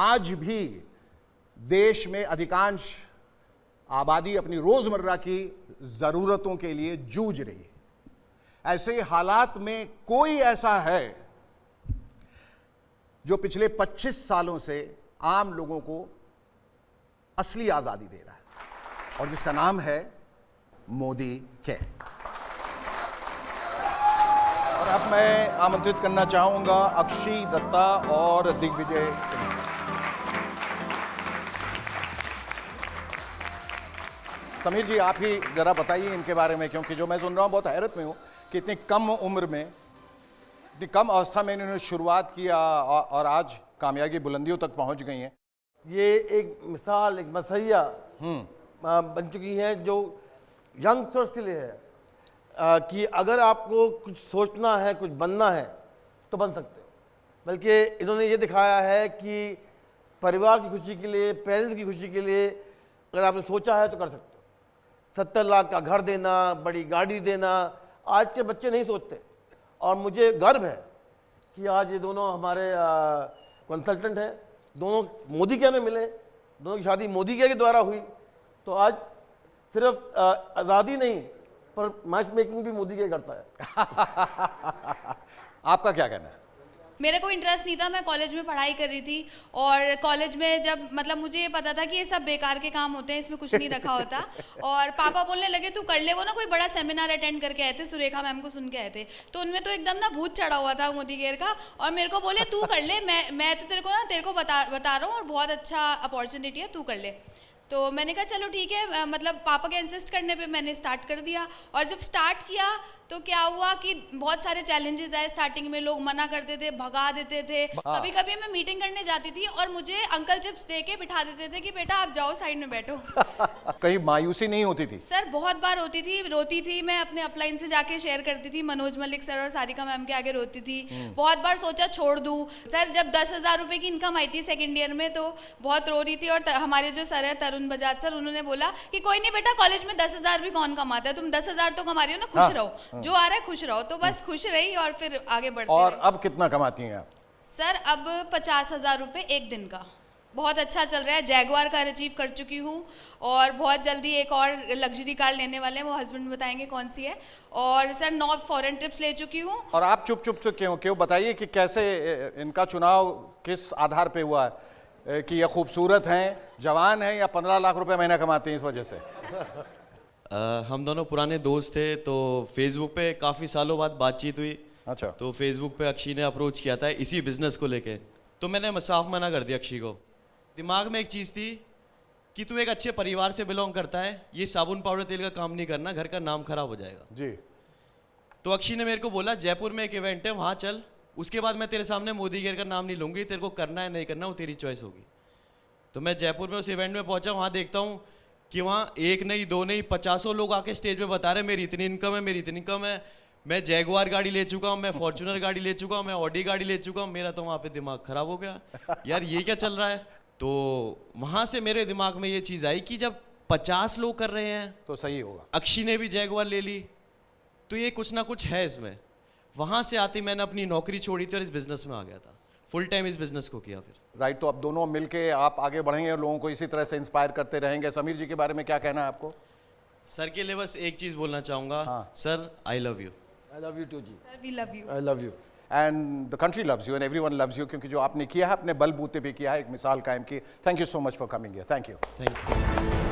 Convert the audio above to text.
आज भी देश में अधिकांश आबादी अपनी रोजमर्रा की जरूरतों के लिए जूझ रही है। ऐसे हालात में कोई ऐसा है जो पिछले 25 सालों से आम लोगों को असली आजादी दे रहा है और जिसका नाम है मोदी केयर। और अब मैं आमंत्रित करना चाहूंगा अक्षी दत्ता और दिग्विजय सिंह। समीर जी, आप ही जरा बताइए इनके बारे में, क्योंकि जो मैं सुन रहा हूं बहुत हैरत में हूं कि इतनी कम उम्र में, इतनी कम अवस्था में इन्होंने शुरुआत किया और आज कामयाबी बुलंदियों तक पहुंच गई हैं। ये एक मिसाल, एक मसैया बन चुकी है जो यंगस्टर्स के लिए है कि अगर आपको कुछ सोचना है, कुछ बनना है तो बन सकते हो। बल्कि इन्होंने ये दिखाया है कि परिवार की खुशी के लिए, पेरेंट्स की खुशी के लिए अगर आपने सोचा है तो कर सकते हो। 70 लाख का घर देना, बड़ी गाड़ी देना, आज के बच्चे नहीं सोचते। और मुझे गर्व है कि आज ये दोनों हमारे कंसल्टेंट हैं, दोनों मोदी केयर में मिले, दोनों की शादी मोदी केयर के द्वारा हुई। तो आज सिर्फ आज़ादी नहीं पर मैच मेकिंग भी मोदी केयर करता है। आपका क्या कहना है? मेरा कोई इंटरेस्ट नहीं था, मैं कॉलेज में पढ़ाई कर रही थी और कॉलेज में जब मतलब मुझे ये पता था कि ये सब बेकार के काम होते हैं, इसमें कुछ नहीं रखा होता। और पापा बोलने लगे तू कर ले। वो ना कोई बड़ा सेमिनार अटेंड करके आए थे, सुरेखा मैम को सुन के आए थे, तो उनमें तो एकदम ना भूत चढ़ा हुआ था मोदी केयर का। और मेरे को बोले तू कर ले, मैं तो तेरे को बता रहा हूँ और बहुत अच्छा अपॉर्चुनिटी है, तू कर ले। तो मैंने कहा चलो ठीक है, मतलब पापा के इंसिस्ट करने पे मैंने स्टार्ट कर दिया। और जब स्टार्ट किया तो क्या हुआ कि बहुत सारे चैलेंजेस आए। स्टार्टिंग में लोग मना करते थे, भगा देते थे। कभी कभी मैं मीटिंग करने जाती थी और मुझे अंकल चिप्स दे के बिठा देते थे कि बेटा आप जाओ साइड में बैठो। कहीं मायूसी नहीं होती थी? सर बहुत बार होती थी, रोती थी। मैं अपने अपलाइन से जाके शेयर करती थी, मनोज मलिक सर और सारिका मैम के आगे रोती थी। बहुत बार सोचा छोड़ दूं। सर जब 10,000 रुपए की इनकम आई थी सेकेंड ईयर में तो बहुत रो रही थी। और हमारे जो सर है तरुण बजाज सर, उन्होंने बोला कि कोई नहीं बेटा, कॉलेज में 10,000 भी कौन कमाता है, तुम 10,000 तो कमा रही हो ना, खुश रहो, जो आ रहा है खुश रहो। तो बस खुश रही और फिर आगे बढ़ते और रहे। अब कितना कमाती हैं आप? सर अब 50,000 रुपए एक दिन का। बहुत अच्छा चल रहा है। जैगुआर कार अचीव कर चुकी हूँ और बहुत जल्दी एक और लग्जरी कार लेने वाले हैं, वो हस्बैंड बताएंगे कौन सी है। और सर 9 फॉरेन ट्रिप्स ले चुकी हूँ। और आप चुप चुप से क्यों बताइए कि कैसे इनका चुनाव किस आधार पे हुआ है कि ये खूबसूरत हैं, जवान हैं या 15 लाख रुपए महीना कमाते हैं इस वजह से? हम दोनों पुराने दोस्त थे तो फेसबुक पे काफ़ी सालों बाद बातचीत हुई। अच्छा। तो फेसबुक पे अक्षी ने अप्रोच किया था इसी बिजनेस को लेके, तो मैंने साफ मना कर दिया अक्षी को। दिमाग में एक चीज़ थी कि तू एक अच्छे परिवार से बिलोंग करता है, ये साबुन पाउडर तेल का काम नहीं करना, घर का नाम खराब हो जाएगा जी। तो अक्षी ने मेरे को बोला जयपुर में एक इवेंट है वहाँ चल, उसके बाद मैं तेरे सामने मोदी केयर का नाम नहीं लूँगी, तेरे को करना है नहीं करना वो तेरी चॉइस होगी। तो मैं जयपुर में उस इवेंट में पहुँचा, वहाँ देखता हूँ कि वहाँ एक नहीं दो नहीं 50 लोग आके स्टेज पे बता रहे मेरी इतनी इनकम है, मेरी इतनी इनकम है, मैं जैगुआर गाड़ी ले चुका हूँ, मैं फॉर्च्यूनर गाड़ी ले चुका हूँ, मैं ऑडी गाड़ी ले चुका हूँ। मेरा तो वहाँ पे दिमाग खराब हो गया, यार ये क्या चल रहा है। तो वहाँ से मेरे दिमाग में ये चीज़ आई कि जब 50 लोग कर रहे हैं तो सही होगा। अक्षी ने भी जैगुआर ले ली तो ये कुछ ना कुछ है इसमें। वहाँ से आते मैंने अपनी नौकरी छोड़ी थी और इस बिज़नेस में आ गया था, फुल टाइम इस बिज़नेस को किया फिर। राइट। तो अब दोनों मिलके आप आगे बढ़ेंगे और लोगों को इसी तरह से इंस्पायर करते रहेंगे। समीर जी के बारे में क्या कहना है आपको? सर के लिए बस एक चीज़ बोलना चाहूँगा। हाँ। Sir I love you. I love you too ji. Sir we love you. I love you and the country loves you and everyone loves you, क्योंकि जो आपने किया है अपने बलबूते पे किया है, एक मिसाल कायम की। Thank you so much for coming here. Thank you. Thank you.